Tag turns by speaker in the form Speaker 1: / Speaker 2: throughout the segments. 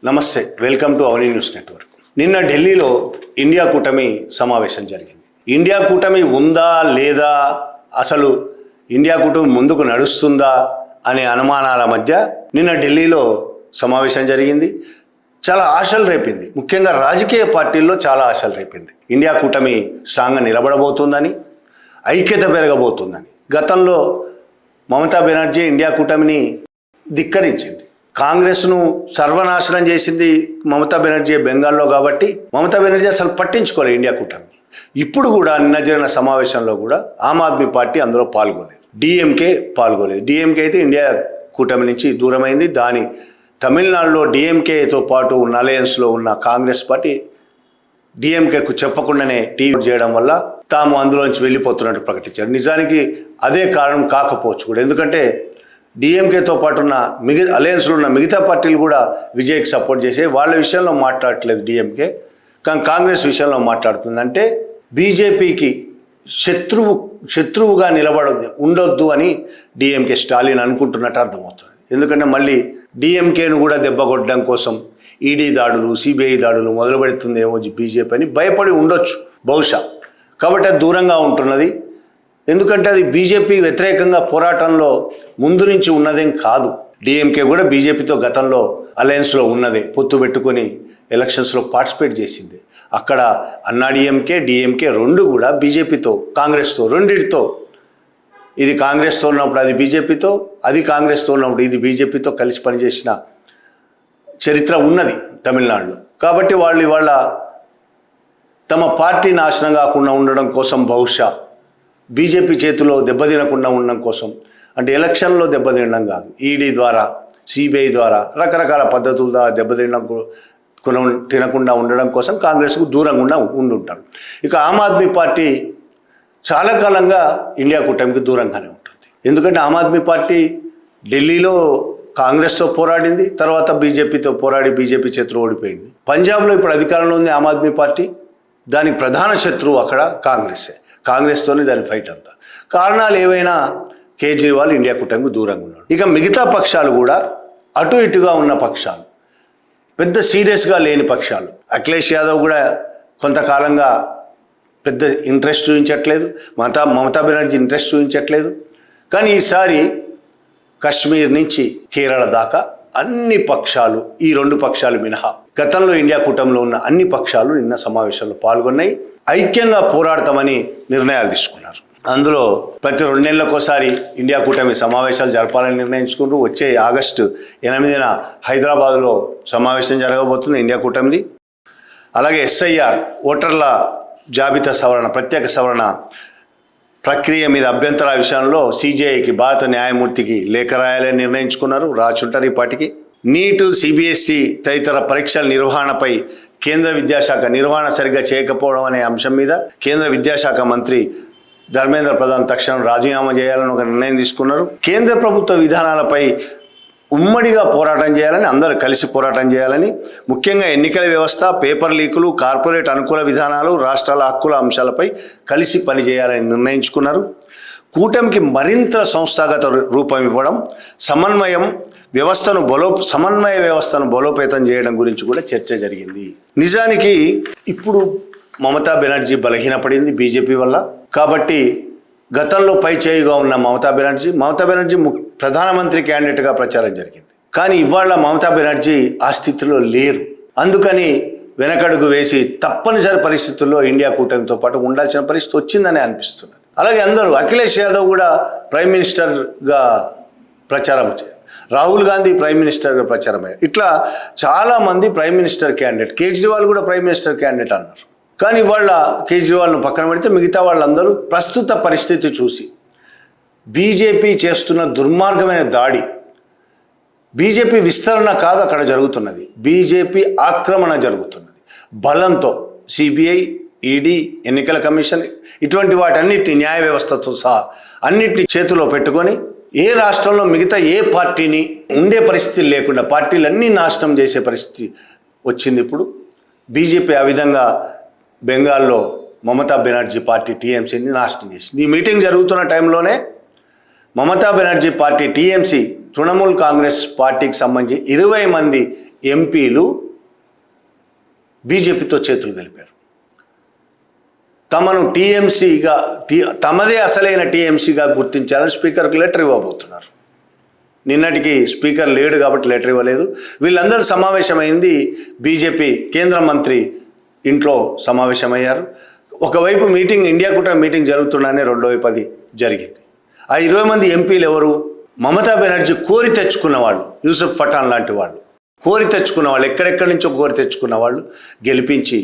Speaker 1: నమస్తే, welcome to Avani news network. నిన్న ఢిల్లీలో ఇండియా కూటమి సమావేశం జరిగింది. ఇండియా కూటమి ఉందా లేదా, అసలు ఇండియా కూటమి ముందుకు నడుస్తుందా అనే అనుమానాల మధ్య నిన్న ఢిల్లీలో సమావేశం జరిగింది. చాలా ఆశలు రేపింది. ముఖ్యంగా రాజకీయ పార్టీల్లో చాలా ఆశలు రేపింది. ఇండియా కూటమి స్ట్రాంగ్గా నిలబడబోతుందని, ఐక్యత పెరగబోతుందని. గతంలో మమతా బెనర్జీ ఇండియా కూటమిని ధిక్కరించింది. కాంగ్రెస్ను సర్వనాశనం చేసింది మమతా బెనర్జీ బెంగాల్లో. కాబట్టి మమతా బెనర్జీ అసలు పట్టించుకోలేదు ఇండియా కూటమిని. ఇప్పుడు కూడా నిన్న జరిగిన సమావేశంలో కూడా ఆమ్ ఆద్మీ పార్టీ అందులో పాల్గొలేదు, డిఎంకే పాల్గొలేదు. డిఎంకే అయితే ఇండియా కూటమి నుంచి దూరమైంది. దాని తమిళనాడులో డిఎంకేతో పాటు ఉన్న అలయన్స్లో ఉన్న కాంగ్రెస్ పార్టీ డిఎంకేకు చెప్పకుండానే టీవీ చేయడం వల్ల తాము అందులోంచి వెళ్ళిపోతున్నట్టు ప్రకటించారు. నిజానికి అదే కారణం కాకపోవచ్చు కూడా, ఎందుకంటే డిఎంకేతో పాటు ఉన్న అలయన్స్లో ఉన్న మిగతా పార్టీలు కూడా విజయ్కి సపోర్ట్ చేసే వాళ్ళ విషయంలో మాట్లాడట్లేదు డిఎంకే, కానీ కాంగ్రెస్ విషయంలో మాట్లాడుతుంది. అంటే బీజేపీకి శత్రువుగా ఉండొద్దు అని డిఎంకే స్టాలిన్ అనుకుంటున్నట్టు అర్థమవుతుంది. ఎందుకంటే మళ్ళీ డిఎంకేను కూడా దెబ్బకొట్టడం కోసం ఈడీ దాడులు, సిబిఐ దాడులు మొదలు పెడుతుందేమో బీజేపీ అని భయపడి ఉండొచ్చు బహుశా. కాబట్టి అది దూరంగా ఉంటున్నది. ఎందుకంటే అది బీజేపీ వ్యతిరేకంగా పోరాటంలో ముందు నుంచి ఉన్నదేం కాదు. డిఎంకే కూడా బీజేపీతో గతంలో అలయన్స్లో ఉన్నదే, పొత్తు పెట్టుకొని ఎలక్షన్స్లో పార్టిసిపేట్ చేసింది. అక్కడ అన్నాడీఎంకే, డిఎంకే రెండు కూడా బీజేపీతో, కాంగ్రెస్తో, రెండింటితో, ఇది కాంగ్రెస్తో ఉన్నప్పుడు అది బీజేపీతో, అది కాంగ్రెస్తో ఉన్నప్పుడు ఇది బీజేపీతో కలిసి పనిచేసిన చరిత్ర ఉన్నది తమిళనాడులో. కాబట్టి వాళ్ళు ఇవాళ తమ పార్టీ నాశనం కాకుండా ఉండడం కోసం, బహుశా బీజేపీ చేతిలో దెబ్బతినకుండా ఉండడం కోసం, అంటే ఎలక్షన్లో దెబ్బతినడం కాదు, ఈడీ ద్వారా, సిబిఐ ద్వారా, రకరకాల పద్ధతుల ద్వారా తినకుండా ఉండడం కోసం కాంగ్రెస్కు దూరంగా ఉండుంటారు. ఇక ఆమ్ ఆద్మీ పార్టీ చాలా కాలంగా ఇండియా కూటమికి దూరంగానే ఉంటుంది. ఎందుకంటే ఆమ్ ఆద్మీ పార్టీ ఢిల్లీలో కాంగ్రెస్తో పోరాడింది, తర్వాత బీజేపీతో పోరాడి బీజేపీ చేతిలో ఓడిపోయింది. పంజాబ్లో ఇప్పుడు అధికారంలో ఉంది ఆమ్ ఆద్మీ పార్టీ. దానికి ప్రధాన శత్రువు అక్కడ కాంగ్రెస్సే. కాంగ్రెస్తోనే దాని ఫైట్ అంతా. కారణాలు ఏవైనా కేజ్రీవాల్ ఇండియా కూటమికి దూరంగా ఉన్నాడు. ఇక మిగతా పక్షాలు కూడా అటు ఇటుగా ఉన్న పక్షాలు, పెద్ద సీరియస్గా లేని పక్షాలు. అఖిలేష్ యాదవ్ కూడా కొంతకాలంగా పెద్ద ఇంట్రెస్ట్ చూపించట్లేదు, మమతా బెనర్జీ ఇంట్రెస్ట్ చూపించట్లేదు. కానీ ఈసారి కశ్మీర్ నుంచి కేరళ దాకా అన్ని పక్షాలు, ఈ రెండు పక్షాలు మినహా గతంలో ఇండియా కూటమిలో ఉన్న అన్ని పక్షాలు నిన్న సమావేశంలో పాల్గొన్నాయి. ఐక్యంగా పోరాడతామని నిర్ణయాలు తీసుకున్నారు. అందులో ప్రతి 2 నెలలకోసారి ఇండియా కూటమి సమావేశాలు జరపాలని నిర్ణయించుకున్నారు. వచ్చే ఆగస్టు 8న హైదరాబాద్లో సమావేశం జరగబోతుంది ఇండియా కూటమిది. అలాగే ఎస్ఐఆర్, ఓటర్ల జాబితా సవరణ, ప్రత్యేక సవరణ ప్రక్రియ మీద అభ్యంతరాల విషయంలో సిజేఐకి, భారత న్యాయమూర్తికి లేఖ రాయాలని నిర్ణయించుకున్నారు. రాచుంటారు ఈ పాటికి. నీటు, సిబిఎస్ఈ తదితర పరీక్షల నిర్వహణపై కేంద్ర విద్యాశాఖ నిర్వహణ సరిగ్గా చేయకపోవడం అనే అంశం మీద కేంద్ర విద్యాశాఖ మంత్రి ధర్మేంద్ర ప్రధాన్ తక్షణం రాజీనామా చేయాలని ఒక నిర్ణయం తీసుకున్నారు. కేంద్ర ప్రభుత్వ విధానాలపై ఉమ్మడిగా పోరాటం చేయాలని, అందరూ కలిసి పోరాటం చేయాలని, ముఖ్యంగా ఎన్నికల వ్యవస్థ, పేపర్ లీకులు, కార్పొరేట్ అనుకూల విధానాలు, రాష్ట్రాల హక్కుల అంశాలపై కలిసి పనిచేయాలని నిర్ణయించుకున్నారు. కూటమికి మరింత సంస్థాగత రూపం ఇవ్వడం, సమన్వయ వ్యవస్థను బలోపేతం చేయడం గురించి కూడా చర్చ జరిగింది. నిజానికి ఇప్పుడు మమతా బెనర్జీ బలహీనపడింది బీజేపీ వల్ల. కాబట్టి గతంలో పై చేయిగా ఉన్న మమతా బెనర్జీ ప్రధానమంత్రి క్యాండిడేట్గా ప్రచారం జరిగింది. కానీ ఇవాళ మమతా బెనర్జీ ఆ స్థితిలో లేరు. అందుకని వెనకడుగు వేసి తప్పనిసరి పరిస్థితుల్లో ఇండియా కూటమితో పాటు ఉండాల్సిన పరిస్థితి వచ్చిందని అనిపిస్తున్నది. అలాగే అందరూ, అఖిలేష్ యాదవ్ కూడా ప్రైమ్ మినిస్టర్గా ప్రచారం చేయాలి, రాహుల్ గాంధీ ప్రైమ్ మినిస్టర్గా ప్రచారం అయ్యారు. ఇట్లా చాలామంది ప్రైమ్ మినిస్టర్ క్యాండిడేట్, కేజ్రీవాల్ కూడా ప్రైమ్ మినిస్టర్ క్యాండిడేట్ అన్నారు. కానీ వాళ్ళ కేజ్రీవాల్ను పక్కన పెడితే మిగతా వాళ్ళందరూ ప్రస్తుత పరిస్థితి చూసి బీజేపీ చేస్తున్న దుర్మార్గమైన దాడి, బీజేపీ విస్తరణ కాదు అక్కడ జరుగుతున్నది, బీజేపీ ఆక్రమణ జరుగుతున్నది. బలంతో సిబిఐ, ఈడీ, ఎన్నికల కమిషన్ ఇటువంటి వాటన్నిటిని, న్యాయ వ్యవస్థతో సహా అన్నిటిని చేతిలో పెట్టుకొని ఏ రాష్ట్రంలో మిగతా ఏ పార్టీని ఉండే పరిస్థితి లేకుండా పార్టీలన్నీ నాశనం చేసే పరిస్థితి వచ్చింది. ఇప్పుడు బీజేపీ ఆ విధంగా బెంగాల్లో మమతా బెనర్జీ పార్టీ టీఎంసీని నాశనం చేసింది. ఈ మీటింగ్ జరుగుతున్న టైంలోనే మమతా బెనర్జీ పార్టీ టీఎంసీ తృణమూల్ కాంగ్రెస్ పార్టీకి సంబంధించి 20 మంది ఎంపీలు బీజేపీతో చేతులు కలిపారు. తమను టీఎంసీగా తమదే అసలైన టీఎంసీగా గుర్తించాలని స్పీకర్కి లెటర్ ఇవ్వబోతున్నారు. నిన్నటికి స్పీకర్ లేడు కాబట్టి లెటర్ ఇవ్వలేదు. వీళ్ళందరూ సమావేశమైంది బీజేపీ కేంద్ర మంత్రి ఇంట్లో సమావేశమయ్యారు. ఒకవైపు మీటింగ్, ఇండియా కూటమి మీటింగ్ జరుగుతుండగానే రెండో వైపు అది జరిగింది. ఆ 20 మంది ఎంపీలు ఎవరు? మమతా బెనర్జీ కోరి తెచ్చుకున్న వాళ్ళు, యూసుఫ్ పఠాన్ లాంటి వాళ్ళు కోరి తెచ్చుకున్న వాళ్ళు, ఎక్కడెక్కడి నుంచో కోరి తెచ్చుకున్న వాళ్ళు, గెలిపించి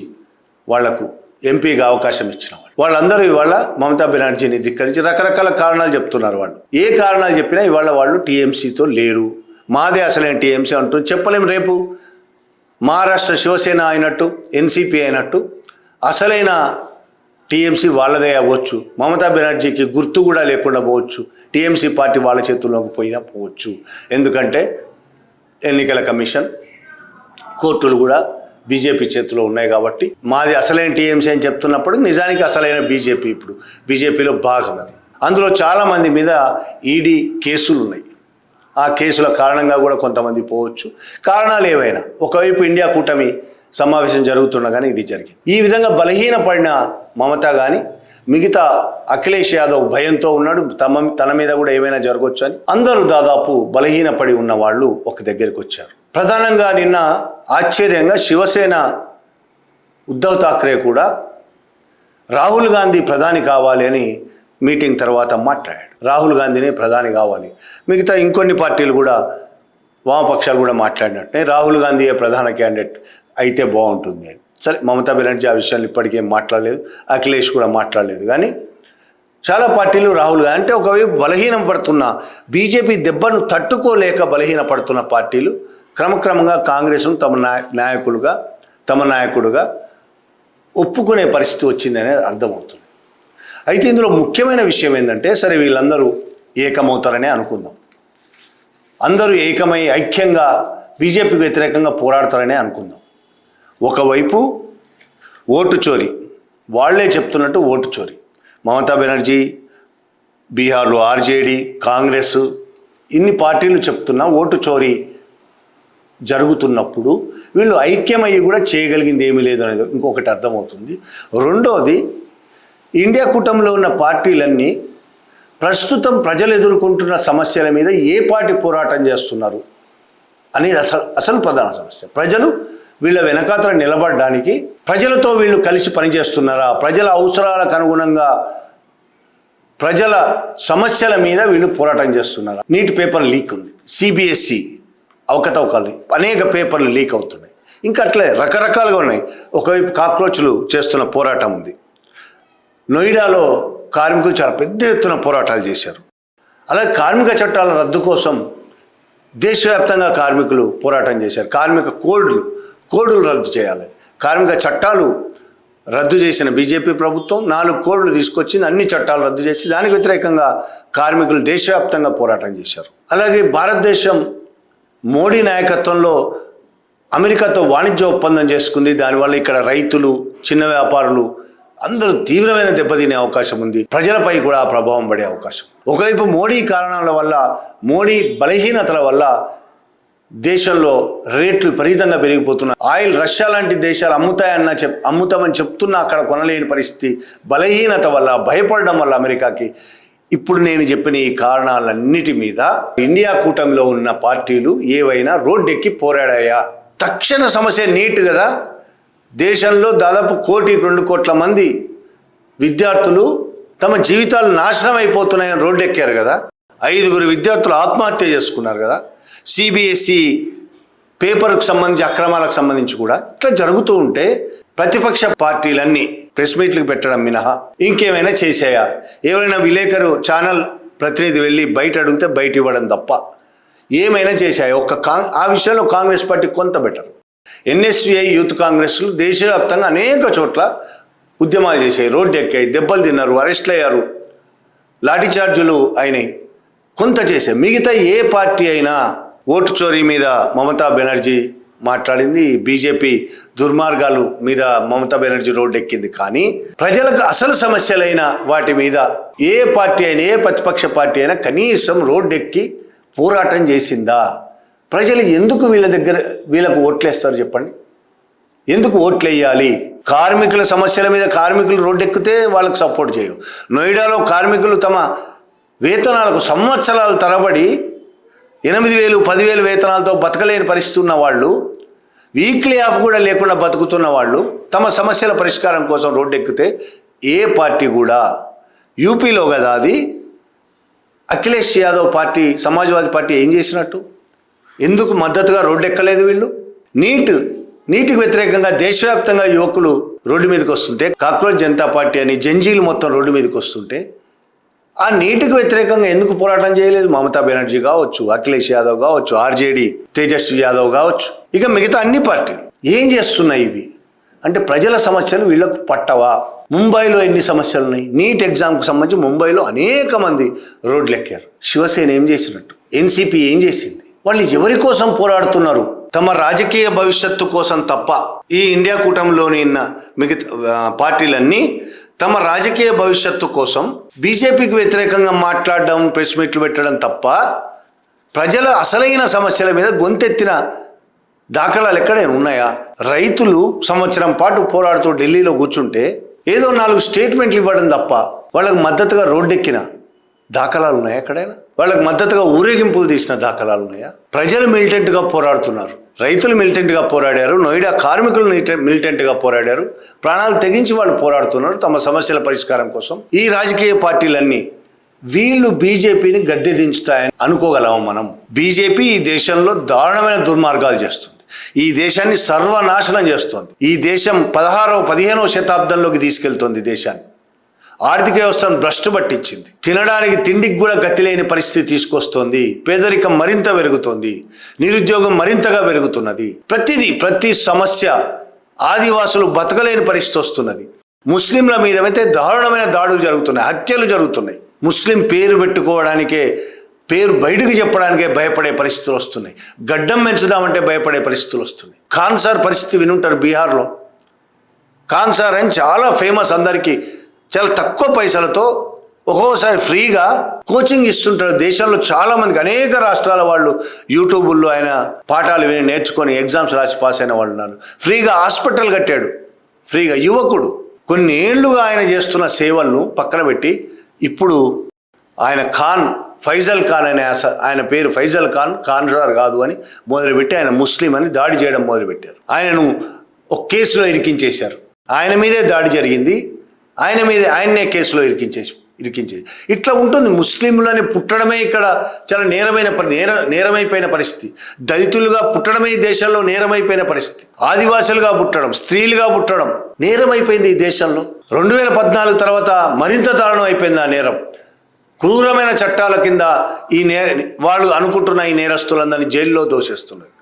Speaker 1: వాళ్లకు ఎంపీగా అవకాశం ఇచ్చిన వాళ్ళు. వాళ్ళందరూ ఇవాళ మమతా బెనర్జీని ధిక్కరించి రకరకాల కారణాలు చెప్తున్నారు. వాళ్ళు ఏ కారణాలు చెప్పినా ఇవాళ వాళ్ళు టీఎంసీతో లేరు, మాదే అసలైన టీఎంసీ అంటూ చెప్పలేం. రేపు మహారాష్ట్ర శివసేన అయినట్టు, ఎన్సీపీ అయినట్టు అసలైన టీఎంసీ వాళ్ళదే అవ్వచ్చు. మమతా బెనర్జీకి గుర్తు కూడా లేకుండా పోవచ్చు. టీఎంసీ పార్టీ వాళ్ళ చేతుల్లోకి పోయినా పోవచ్చు. ఎందుకంటే ఎన్నికల కమిషన్, కోర్టులు కూడా బీజేపీ చేతిలో ఉన్నాయి కాబట్టి మాది అసలైన టీఎంసీ అని చెప్తున్నప్పుడు నిజానికి అసలైన బీజేపీ ఇప్పుడు బీజేపీలో భాగం అది. అందులో చాలామంది మీద ఈడీ కేసులు ఉన్నాయి. ఆ కేసుల కారణంగా కూడా కొంతమంది పోవచ్చు. కారణాలు ఏవైనా, ఒకవైపు ఇండియా కూటమి సమావేశం జరుగుతుండగానే ఇది జరిగింది. ఈ విధంగా బలహీనపడిన మమత కానీ మిగతా అఖిలేష్ యాదవ్ భయంతో ఉన్నాడు, తన మీద కూడా ఏమైనా జరగవచ్చు అని. అందరూ దాదాపు బలహీనపడి ఉన్న వాళ్ళు ఒక దగ్గరికి వచ్చారు. ప్రధానంగా నిన్న ఆశ్చర్యంగా శివసేన ఉద్ధవ్ ఠాక్రే కూడా రాహుల్ గాంధీ ప్రధాని కావాలి అని మీటింగ్ తర్వాత మాట్లాడాడు. రాహుల్ గాంధీనే ప్రధాని కావాలి. మిగతా ఇంకొన్ని పార్టీలు కూడా, వామపక్షాలు కూడా మాట్లాడినట్టే రాహుల్ గాంధీయే ప్రధాన క్యాండిడేట్ అయితే బాగుంటుంది అని. సరే, మమతా బెనర్జీ ఆ విషయాన్ని ఇప్పటికేం మాట్లాడలేదు, అఖిలేష్ కూడా మాట్లాడలేదు. కానీ చాలా పార్టీలు రాహుల్ గాంధీ అంటే ఒకవైపు బలహీనం పడుతున్న బీజేపీ దెబ్బను తట్టుకోలేక బలహీన పడుతున్న పార్టీలు క్రమక్రమంగా కాంగ్రెస్ను తమ నాయకుడుగా ఒప్పుకునే పరిస్థితి వచ్చిందనే అర్థమవుతుంది. అయితే ఇందులో ముఖ్యమైన విషయం ఏంటంటే, సరే వీళ్ళందరూ ఏకమవుతారనే అనుకుందాం. అందరూ ఏకమై ఐక్యంగా బీజేపీకి వ్యతిరేకంగా పోరాడతారనే అనుకుందాం. ఒకవైపు ఓటు చోరీ, వాళ్లే చెప్తున్నట్టు ఓటు చోరీ. మమతా బెనర్జీ, బీహార్లో ఆర్జేడీ, కాంగ్రెస్, ఇన్ని పార్టీలు చెప్తున్నా ఓటు చోరీ జరుగుతున్నప్పుడు వీళ్ళు ఐక్యమయ్యి కూడా చేయగలిగింది ఏమీ లేదు అనేది ఇంకొకటి అర్థమవుతుంది. రెండోది, ఇండియా కూటమిలో ఉన్న పార్టీలన్నీ ప్రస్తుతం ప్రజలు ఎదుర్కొంటున్న సమస్యల మీద ఏ పార్టీ పోరాటం చేస్తున్నారు అనేది అసలు ప్రధాన సమస్య. ప్రజలు వీళ్ళ వెనకాతల నిలబడడానికి ప్రజలతో వీళ్ళు కలిసి పనిచేస్తున్నారా, ప్రజల అవసరాలకు అనుగుణంగా ప్రజల సమస్యల మీద వీళ్ళు పోరాటం చేస్తున్నారా. నీట్ పేపర్ లీక్ ఉంది, సిబిఎస్ఈ అవకతవకలు, అనేక పేపర్లు లీక్ అవుతున్నాయి. ఇంకా అట్లే రకరకాలుగా ఉన్నాయి. ఒకవైపు కాక్రోచ్లు చేస్తున్న పోరాటం ఉంది. నోయిడాలో కార్మికులు చాలా పెద్ద ఎత్తున పోరాటాలు చేశారు. అలాగే కార్మిక చట్టాల రద్దు కోసం దేశవ్యాప్తంగా కార్మికులు పోరాటం చేశారు. కార్మిక కోడ్లు రద్దు చేయాలని కార్మిక చట్టాలు రద్దు చేసిన బీజేపీ ప్రభుత్వం 4 కోడ్లు తీసుకొచ్చింది. అన్ని చట్టాలు రద్దు చేసి దానికి వ్యతిరేకంగా కార్మికులు దేశవ్యాప్తంగా పోరాటం చేశారు. అలాగే భారతదేశం మోడీ నాయకత్వంలో అమెరికాతో వాణిజ్య ఒప్పందం చేసుకుంది. దానివల్ల ఇక్కడ రైతులు, చిన్న వ్యాపారులు అందరూ తీవ్రమైన దెబ్బతినే అవకాశం ఉంది. ప్రజలపై కూడా ఆ ప్రభావం పడే అవకాశం. ఒకవైపు మోడీ కారణాల వల్ల, మోడీ బలహీనతల వల్ల దేశంలో రేట్లు విపరీతంగా పెరిగిపోతున్నాయి. ఆయిల్ రష్యా లాంటి దేశాలు అమ్ముతామని చెప్తున్నా అక్కడ కొనలేని పరిస్థితి. బలహీనత వల్ల, భయపడడం వల్ల అమెరికాకి. ఇప్పుడు నేను చెప్పిన ఈ కారణాలన్నిటి మీద ఇండియా కూటమిలో ఉన్న పార్టీలు ఏవైనా రోడ్డెక్కి పోరాడాయా? తక్షణ సమస్య నీట్ కదా. దేశంలో దాదాపు 1-2 కోట్ల మంది విద్యార్థులు తమ జీవితాలు నాశనం అయిపోతున్నాయని రోడ్డెక్కారు కదా. 5 విద్యార్థులు ఆత్మహత్య చేసుకున్నారు కదా. సిబిఎస్ఈ పేపర్కు సంబంధించి అక్రమాలకు సంబంధించి కూడా ఇట్లా జరుగుతూ ఉంటే ప్రతిపక్ష పార్టీలన్నీ ప్రెస్ మీట్లకు పెట్టడం మినహా ఇంకేమైనా చేసాయా? ఎవరైనా విలేకరు, ఛానల్ ప్రతినిధి వెళ్ళి బయట అడిగితే బయట ఇవ్వడం తప్ప ఏమైనా చేశాయా? ఆ విషయంలో కాంగ్రెస్ పార్టీ కొంత బెటర్. ఎన్ఎస్యుఐ యూత్ కాంగ్రెస్లు దేశవ్యాప్తంగా అనేక చోట్ల ఉద్యమాలు చేశాయి, రోడ్డు ఎక్కాయి, దెబ్బలు తిన్నారు, అరెస్ట్లు అయ్యారు, లాఠీ చార్జీలు అయినాయి. కొంత చేశాయి. మిగతా ఏ పార్టీ అయినా ఓటు చోరీ మీద మమతా బెనర్జీ మాట్లాడింది, బీజేపీ దుర్మార్గాలు మీద మమతా బెనర్జీ రోడ్డు ఎక్కింది. కానీ ప్రజలకు అసలు సమస్యలైన వాటి మీద ఏ పార్టీ అయినా, ఏ ప్రతిపక్ష పార్టీ అయినా కనీసం రోడ్డెక్కి పోరాటం చేసిందా? ప్రజలు ఎందుకు వీళ్ళకు ఓట్లేస్తారు చెప్పండి? ఎందుకు ఓట్లు వేయాలి? కార్మికుల సమస్యల మీద కార్మికులు రోడ్డెక్కితే వాళ్ళకు సపోర్ట్ చేయవు. నోయిడాలో కార్మికులు తమ వేతనాలకు సంవత్సరాల తరబడి 8,000, 10,000 వేతనాలతో బతకలేని పరిస్థితి ఉన్న వాళ్ళు, వీక్లీ ఆఫ్ కూడా లేకుండా బతుకుతున్న వాళ్ళు తమ సమస్యల పరిష్కారం కోసం రోడ్డెక్కితే ఏ పార్టీ కూడా, యూపీలో కదా అది, అఖిలేష్ యాదవ్ పార్టీ, సమాజ్వాదీ పార్టీ ఏం చేసినట్టు? ఎందుకు మద్దతుగా రోడ్డెక్కలేదు వీళ్ళు? నీటికి వ్యతిరేకంగా దేశవ్యాప్తంగా యువకులు రోడ్డు మీదకి వస్తుంటే, కాక్రోచ్ జనతా పార్టీ అని జంజీలు మొత్తం రోడ్డు మీదకి వస్తుంటే, ఆ నీటికి వ్యతిరేకంగా ఎందుకు పోరాటం చేయలేదు? మమతా బెనర్జీ కావచ్చు, అఖిలేష్ యాదవ్ కావచ్చు, ఆర్జేడీ తేజస్వి యాదవ్ కావచ్చు, ఇక మిగతా అన్ని పార్టీలు ఏం చేస్తున్నాయి ఇవి అంటే ప్రజల సమస్యలు వీళ్ళకు పట్టవా? ముంబైలో ఎన్ని సమస్యలు ఉన్నాయి? నీట్ ఎగ్జామ్కి సంబంధించి ముంబైలో అనేక మంది రోడ్లు ఎక్కారు. శివసేన ఏం చేసినట్టు? ఎన్సీపీ ఏం చేసింది? వాళ్ళు ఎవరి కోసం పోరాడుతున్నారు? తమ రాజకీయ భవిష్యత్తు కోసం తప్ప. ఈ ఇండియా కూటమిలోని ఉన్న మిగతా పార్టీలన్నీ తమ రాజకీయ భవిష్యత్తు కోసం బీజేపీకి వ్యతిరేకంగా మాట్లాడడం, ప్రెస్ మీట్లు పెట్టడం తప్ప ప్రజల అసలైన సమస్యల మీద గొంతెత్తిన దాఖలాలు ఎక్కడైనా ఉన్నాయా? రైతులు సంవత్సరం పాటు పోరాడుతూ ఢిల్లీలో కూర్చుంటే ఏదో 4 స్టేట్మెంట్లు ఇవ్వడం తప్ప వాళ్ళకు మద్దతుగా రోడ్డెక్కిన దాఖలాలు ఉన్నాయా ఎక్కడైనా? వాళ్ళకు మద్దతుగా ఊరేగింపులు తీసిన దాఖలాలు ఉన్నాయా? ప్రజలు మిలిటెంట్గా పోరాడుతున్నారు, రైతులు మిలిటెంట్గా పోరాడారు, నోయిడా కార్మికులు మిలిటెంట్గా పోరాడారు, ప్రాణాలు తెగించి వాళ్ళు పోరాడుతున్నారు తమ సమస్యల పరిష్కారం కోసం. ఈ రాజకీయ పార్టీలన్నీ వీళ్ళు బీజేపీని గద్దె దించుతాయని అనుకోగలము మనం? బీజేపీ ఈ దేశంలో దారుణమైన దుర్మార్గాలు చేస్తుంది, ఈ దేశాన్ని సర్వనాశనం చేస్తోంది. ఈ దేశం 16వ 15వ శతాబ్దంలోకి తీసుకెళ్తోంది. దేశాన్ని ఆర్థిక వ్యవస్థను భ్రష్టు పట్టించింది, తినడానికి తిండికి కూడా గతి లేని పరిస్థితి తీసుకొస్తోంది, పేదరికం మరింత పెరుగుతోంది, నిరుద్యోగం మరింతగా పెరుగుతున్నది, ప్రతి సమస్య, ఆదివాసులు బతకలేని పరిస్థితి వస్తున్నది. ముస్లింల మీదైతే దారుణమైన దాడులు జరుగుతున్నాయి, హత్యలు జరుగుతున్నాయి. ముస్లిం పేరు పెట్టుకోవడానికే, పేరు బయటకు చెప్పడానికే భయపడే పరిస్థితులు వస్తున్నాయి. గడ్డం పెంచుదామంటే భయపడే పరిస్థితులు వస్తున్నాయి. ఖాన్ సార్ పరిస్థితి వినుంటారు. బీహార్లో ఖాన్ సార్ అని చాలా ఫేమస్, అందరికీ చాలా తక్కువ పైసలతో ఒక్కోసారి ఫ్రీగా కోచింగ్ ఇస్తుంటారు. దేశంలో చాలామందికి, అనేక రాష్ట్రాల వాళ్ళు యూట్యూబుల్లో ఆయన పాఠాలు విని నేర్చుకొని ఎగ్జామ్స్ రాసి పాస్ అయిన వాళ్ళు ఉన్నారు. ఫ్రీగా హాస్పిటల్ కట్టాడు, ఫ్రీగా. యువకుడు కొన్ని ఏళ్లుగా ఆయన చేస్తున్న సేవలను పక్కన పెట్టి ఇప్పుడు ఆయన ఫైజల్ ఖాన్ అనే ఆయన పేరు ఫైజల్ ఖాన్ సార్ కాదు అని మొదలుపెట్టి ఆయన ముస్లిం అని దాడి చేయడం మొదలుపెట్టారు. ఆయనను ఒక కేసులో ఇరికించేశారు. ఆయన మీదే దాడి జరిగింది, ఆయన్నే కేసులో ఇరికించేది. ఇట్లా ఉంటుంది. ముస్లింలని పుట్టడమే ఇక్కడ చాలా నేరమైపోయిన పరిస్థితి. దళితులుగా పుట్టడమే ఈ దేశంలో నేరమైపోయిన పరిస్థితి. ఆదివాసులుగా పుట్టడం, స్త్రీలుగా పుట్టడం నేరమైపోయింది ఈ దేశంలో. 2014 తర్వాత మరింత దారుణం అయిపోయింది ఆ నేరం. క్రూరమైన చట్టాల కింద వాళ్ళు అనుకుంటున్న ఈ నేరస్తులందరినీ జైల్లో దోషేస్తున్నారు.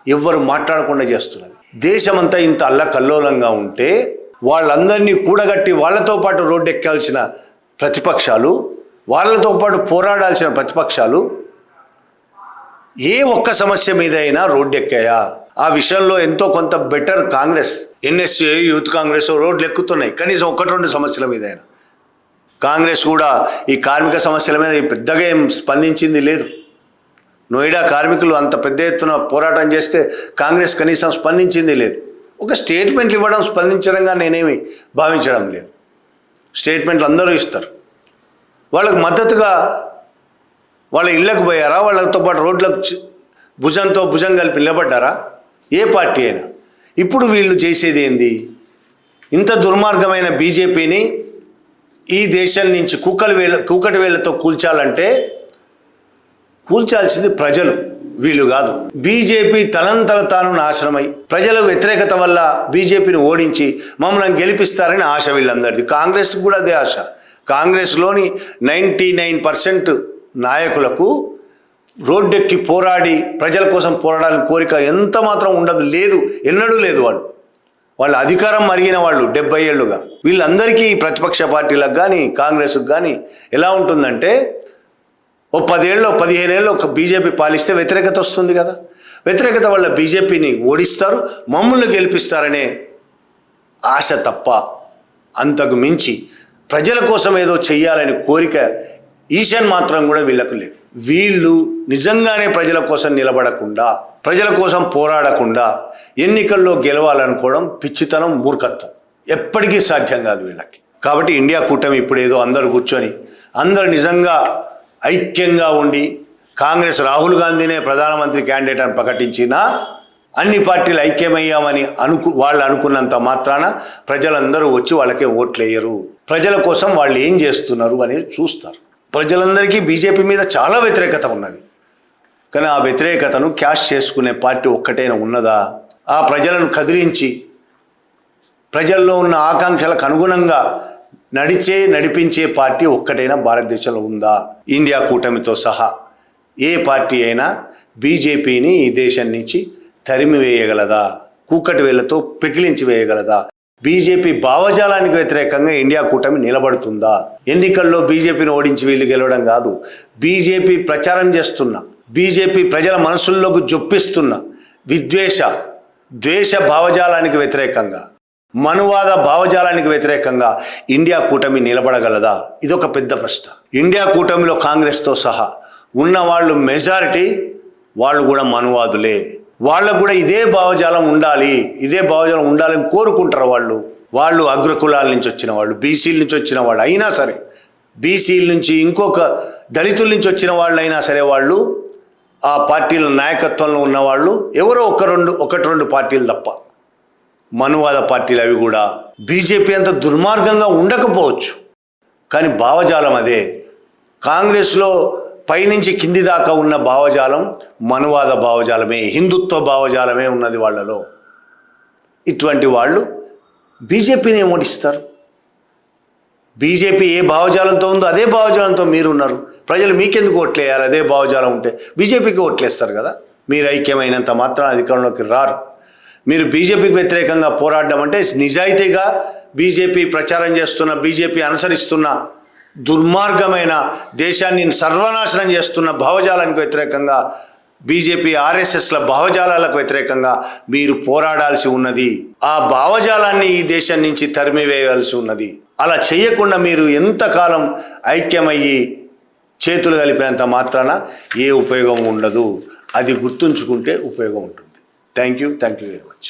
Speaker 1: ఎవ్వరు మాట్లాడకుండా చేస్తున్నది. దేశమంతా ఇంత అల్లకల్లోలంగా ఉంటే వాళ్ళందరినీ కూడగట్టి వాళ్ళతో పాటు రోడ్డు ఎక్కాల్సిన ప్రతిపక్షాలు, వాళ్ళతో పాటు పోరాడాల్సిన ప్రతిపక్షాలు ఏ ఒక్క సమస్య మీద అయినా రోడ్డు ఎక్కాయా? ఆ విషయంలో ఎంతో కొంత better Congress, NSA, youth Congress రోడ్లు ఎక్కుతున్నాయి. కనీసం 1-2 సమస్యల మీద అయినా. కాంగ్రెస్ కూడా ఈ కార్మిక సమస్యల మీద పెద్దగా ఏం స్పందించింది లేదు. నోయిడా కార్మికులు అంత పెద్ద ఎత్తున పోరాటం చేస్తే కాంగ్రెస్ కనీసం స్పందించింది లేదు. ఒక స్టేట్మెంట్లు ఇవ్వడం, స్పందించడంగా నేనేమి భావించడం లేదు. స్టేట్మెంట్లు అందరూ ఇస్తారు. వాళ్ళకు మద్దతుగా వాళ్ళ ఇళ్ళకు పోయారా? వాళ్ళతో పాటు రోడ్లకు భుజంతో భుజం కలిపి నిలబడ్డారా? ఏ పార్టీ అయినా. ఇప్పుడు వీళ్ళు చేసేది ఏంది? ఇంత దుర్మార్గమైన బీజేపీని ఈ దేశం నుంచి కూకటి వేళ్లతో కూల్చాలంటే కూల్చాల్సింది ప్రజలు, వీళ్ళు కాదు. బీజేపీ తనంతల తాను నాశనమై ప్రజల వ్యతిరేకత వల్ల బీజేపీని ఓడించి మమ్మల్ని గెలిపిస్తారని ఆశ వీళ్ళందరిది. కాంగ్రెస్ కూడా అదే ఆశ. కాంగ్రెస్లోని 99% నాయకులకు రోడ్డెక్కి పోరాడి ప్రజల కోసం పోరాడాలని కోరిక ఎంత మాత్రం ఉండదు, లేదు, ఎన్నడూ లేదు. వాళ్ళ అధికారం మరిగిన వాళ్ళు 70 ఏళ్ళుగా. వీళ్ళందరికీ ప్రతిపక్ష పార్టీలకు కానీ కాంగ్రెస్కి కానీ ఎలా ఉంటుందంటే, ఓ 10 ఏళ్ళు 15 ఏళ్ళు ఒక బీజేపీ పాలిస్తే వ్యతిరేకత వస్తుంది కదా. వ్యతిరేకత వల్ల బీజేపీని ఓడిస్తారు, మమ్మల్ని గెలిపిస్తారనే ఆశ తప్ప అంతకు మించి ప్రజల కోసం ఏదో చెయ్యాలని కోరిక ఈశాన్ మాత్రం కూడా వీళ్ళకు లేదు. వీళ్ళు నిజంగానే ప్రజల కోసం నిలబడకుండా, ప్రజల కోసం పోరాడకుండా ఎన్నికల్లో గెలవాలనుకోవడం పిచ్చితనం, మూర్ఖత్వం. ఎప్పటికీ సాధ్యం కాదు వీళ్ళకి. కాబట్టి ఇండియా కూటమి ఇప్పుడు ఏదో అందరూ కూర్చొని అందరు నిజంగా ఐక్యంగా ఉండి కాంగ్రెస్ రాహుల్ గాంధీనే ప్రధానమంత్రి క్యాండిడేట్ అని ప్రకటించినా అన్ని పార్టీలు ఐక్యమయ్యామని వాళ్ళు అనుకున్నంత మాత్రాన ప్రజలందరూ వచ్చి వాళ్ళకే ఓట్లు వేయరు. ప్రజల కోసం వాళ్ళు ఏం చేస్తున్నారు అనేది చూస్తారు. ప్రజలందరికీ బీజేపీ మీద చాలా వ్యతిరేకత ఉన్నది. కానీ ఆ వ్యతిరేకతను క్యాష్ చేసుకునే పార్టీ ఒక్కటైనా ఉన్నదా? ఆ ప్రజలను కదిలించి ప్రజల్లో ఉన్న ఆకాంక్షలకు అనుగుణంగా నడిపించే పార్టీ ఒక్కటైనా భారతదేశంలో ఉందా? ఇండియా కూటమితో సహా ఏ పార్టీ అయినా బీజేపీని ఈ దేశం నుంచి తరిమి వేయగలదా? కూకటి వేళ్లతో పెకిలించి వేయగలదా? బీజేపీ భావజాలానికి వ్యతిరేకంగా ఇండియా కూటమి నిలబడుతుందా? ఎన్నికల్లో బీజేపీని ఓడించి వీళ్ళు గెలవడం కాదు, బీజేపీ ప్రచారం చేస్తున్న, బీజేపీ ప్రజల మనసుల్లోకి జొప్పిస్తున్న ద్వేష భావజాలానికి వ్యతిరేకంగా, మనువాద భావజాలానికి వ్యతిరేకంగా ఇండియా కూటమి నిలబడగలదా? ఇదొక పెద్ద ప్రశ్న. ఇండియా కూటమిలో కాంగ్రెస్తో సహా ఉన్న వాళ్ళు మెజారిటీ వాళ్ళు కూడా మనువాదులే. వాళ్ళకు కూడా ఇదే భావజాలం ఉండాలని కోరుకుంటారు. వాళ్ళు అగ్రకులాల నుంచి వచ్చిన వాళ్ళు, బీసీల నుంచి వచ్చిన వాళ్ళు అయినా సరే, బీసీల నుంచి ఇంకొక దళితుల నుంచి వచ్చిన వాళ్ళు అయినా సరే, వాళ్ళు ఆ పార్టీల నాయకత్వంలో ఉన్నవాళ్ళు ఎవరో ఒకటి రెండు పార్టీలు తప్ప, మనువాద పార్టీలు అవి కూడా. బీజేపీ అంత దుర్మార్గంగా ఉండకపోవచ్చు, కానీ భావజాలం అదే. కాంగ్రెస్లో పైనుంచి కింది దాకా ఉన్న భావజాలం మనువాద భావజాలమే, హిందుత్వ భావజాలమే ఉన్నది వాళ్ళలో. ఇటువంటి వాళ్ళు బీజేపీని ఓడిస్తారు. బీజేపీ ఏ భావజాలంతో ఉందో అదే భావజాలంతో మీరున్నారు. ప్రజలు మీకెందుకు ఓట్లేయాలి? అదే భావజాలం ఉంటే బీజేపీకి ఓట్లేస్తారు కదా. మీరు ఐక్యమైనంత మాత్రం అధికారంలోకి రారు. మీరు బీజేపీకి వ్యతిరేకంగా పోరాడడం అంటే నిజాయితీగా బీజేపీ ప్రచారం చేస్తున్న, బీజేపీ అనుసరిస్తున్న దుర్మార్గమైన, దేశాన్ని సర్వనాశనం చేస్తున్న భావజాలానికి వ్యతిరేకంగా, బీజేపీ ఆర్ఎస్ఎస్ల భావజాలాలకు వ్యతిరేకంగా మీరు పోరాడాల్సి ఉన్నది. ఆ భావజాలాన్ని ఈ దేశం నుంచి తరిమివేయాల్సి ఉన్నది. అలా చేయకుండా మీరు ఎంతకాలం ఐక్యమయ్యి చేతులు కలిపినంత మాత్రాన ఏ ఉపయోగం ఉండదు. అది గుర్తుంచుకుంటే ఉపయోగం ఉంటుంది. Thank you very much.